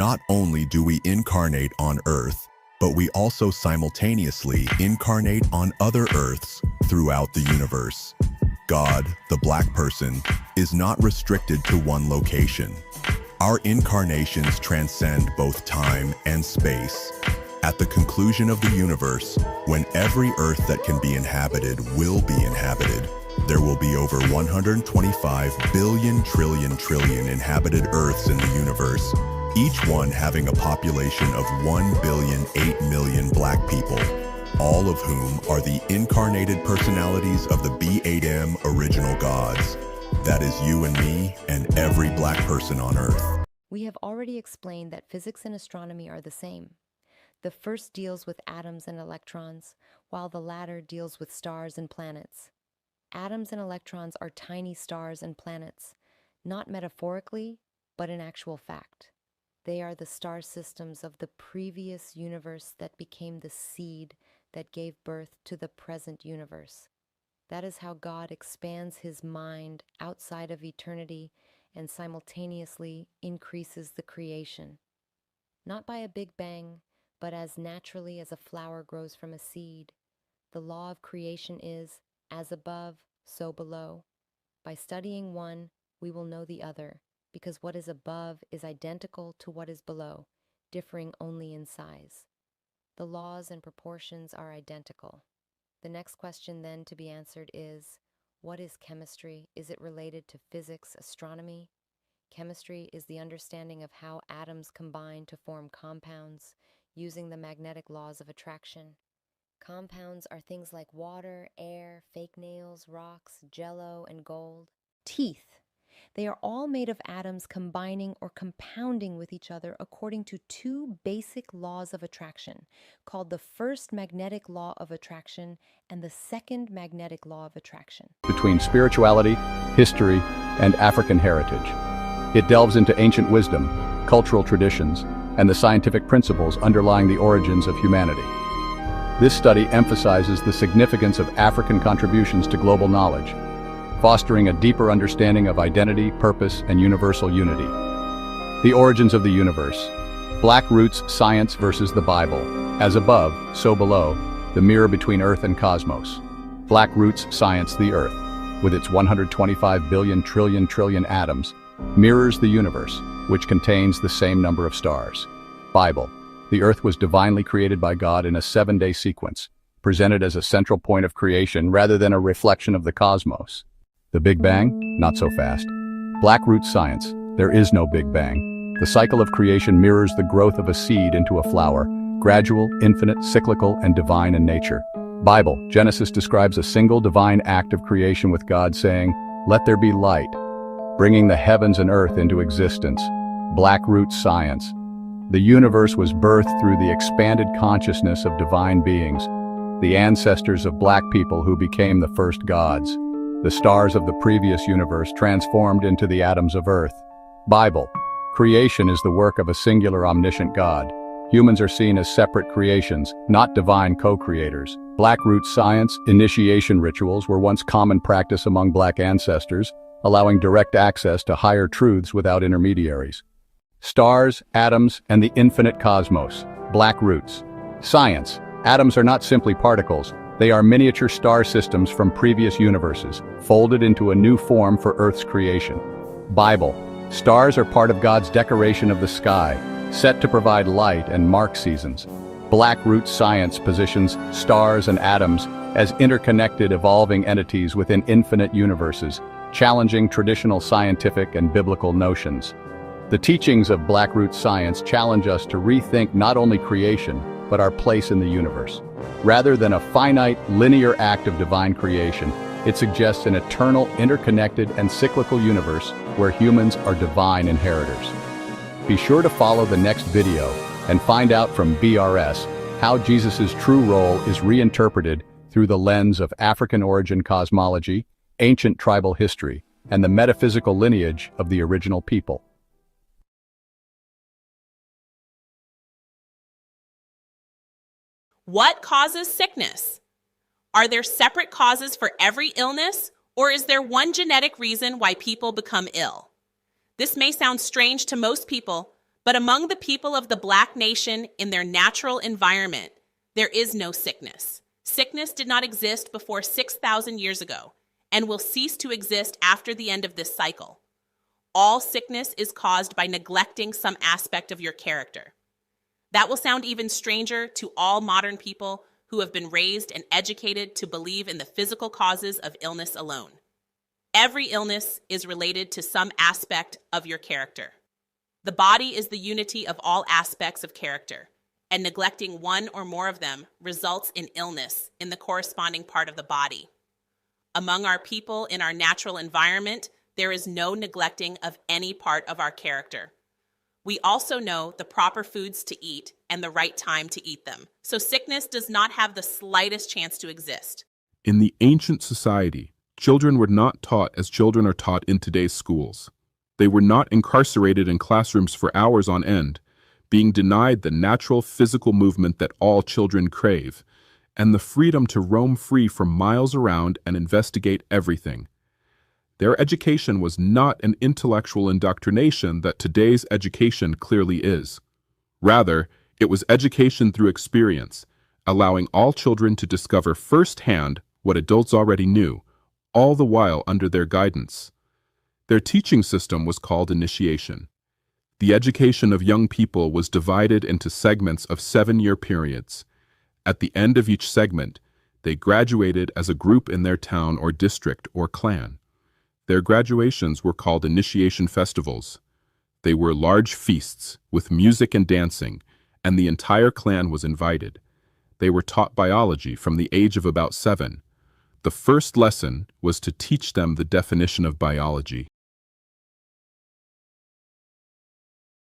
Not only do we incarnate on Earth, but we also simultaneously incarnate on other Earths throughout the universe. God, the black person, is not restricted to one location. Our incarnations transcend both time and space. At the conclusion of the universe, when every Earth that can be inhabited will be inhabited, there will be over 125 billion trillion inhabited Earths in the universe, each one having a population of 1,008,000,000 black people, all of whom are the incarnated personalities of the B8M original gods. That is you and me and every black person on Earth. We have already explained that physics and astronomy are the same. The first deals with atoms and electrons, while the latter deals with stars and planets. Atoms and electrons are tiny stars and planets, not metaphorically, but in actual fact. They are the star systems of the previous universe that became the seed that gave birth to the present universe. That is how God expands his mind outside of eternity and simultaneously increases the creation. Not by a big bang, but as naturally as a flower grows from a seed. The law of creation is, as above, so below. By studying one, we will know the other, because what is above is identical to what is below, differing only in size. The laws and proportions are identical. The next question then to be answered is, what is chemistry? Is it related to physics, astronomy? Chemistry is the understanding of how atoms combine to form compounds using the magnetic laws of attraction. Compounds are things like water, air, fake nails, rocks, jello, and gold. Teeth. They are all made of atoms combining or compounding with each other according to two basic laws of attraction, called the first magnetic law of attraction and the second magnetic law of attraction. Between spirituality, history, and African heritage. It delves into ancient wisdom, cultural traditions, and the scientific principles underlying the origins of humanity. This study emphasizes the significance of African contributions to global knowledge, fostering a deeper understanding of identity, purpose, and universal unity. The origins of the universe. Black roots science versus the Bible. As above, so below, the mirror between Earth and cosmos. Black roots science the Earth, with its 125 billion trillion atoms, mirrors the universe, which contains the same number of stars. Bible. The Earth was divinely created by God in a 7-day sequence, presented as a central point of creation rather than a reflection of the cosmos. The Big Bang? Not so fast. Black root science. There is no Big Bang. The cycle of creation mirrors the growth of a seed into a flower, gradual, infinite, cyclical, and divine in nature. Bible. Genesis describes a single divine act of creation with God saying, "Let there be light," bringing the heavens and earth into existence. Black root science. The universe was birthed through the expanded consciousness of divine beings, the ancestors of black people who became the first gods. The stars of the previous universe transformed into the atoms of Earth. Bible. Creation is the work of a singular omniscient God. Humans are seen as separate creations, not divine co-creators. Black root science. Initiation rituals were once common practice among black ancestors, allowing direct access to higher truths without intermediaries. Stars, atoms, and the infinite cosmos. Black roots. Science. Atoms are not simply particles. They are miniature star systems from previous universes, folded into a new form for Earth's creation. Bible. Stars are part of God's decoration of the sky, set to provide light and mark seasons. Black root science positions stars and atoms as interconnected, evolving entities within infinite universes, challenging traditional scientific and biblical notions. The teachings of Black root science challenge us to rethink not only creation, but our place in the universe. Rather than a finite, linear act of divine creation, it suggests an eternal, interconnected, and cyclical universe where humans are divine inheritors. Be sure to follow the next video and find out from BRS how Jesus' true role is reinterpreted through the lens of African origin cosmology, ancient tribal history, and the metaphysical lineage of the original people. What causes sickness? Are there separate causes for every illness, or is there one genetic reason why people become ill? This may sound strange to most people, But among the people of the Black nation in their natural environment, there is no sickness. Sickness did not exist before 6,000 years ago and will cease to exist after the end of this cycle. All sickness is caused by neglecting some aspect of your character. That will sound even stranger to all modern people who have been raised and educated to believe in the physical causes of illness alone. Every illness is related to some aspect of your character. The body is the unity of all aspects of character, and neglecting one or more of them results in illness in the corresponding part of the body. Among our people in our natural environment, there is no neglecting of any part of our character. We also know the proper foods to eat and the right time to eat them, so sickness does not have the slightest chance to exist. In the ancient society, children were not taught as children are taught in today's schools. They were not incarcerated in classrooms for hours on end, being denied the natural physical movement that all children crave, and the freedom to roam free for miles around and investigate everything. Their education was not an intellectual indoctrination that today's education clearly is. Rather, it was education through experience, allowing all children to discover firsthand what adults already knew, all the while under their guidance. Their teaching system was called initiation. The education of young people was divided into segments of 7-year periods. At the end of each segment, they graduated as a group in their town or district or clan. Their graduations were called initiation festivals. They were large feasts with music and dancing, and the entire clan was invited. They were taught biology from the age of about 7. The first lesson was to teach them the definition of biology.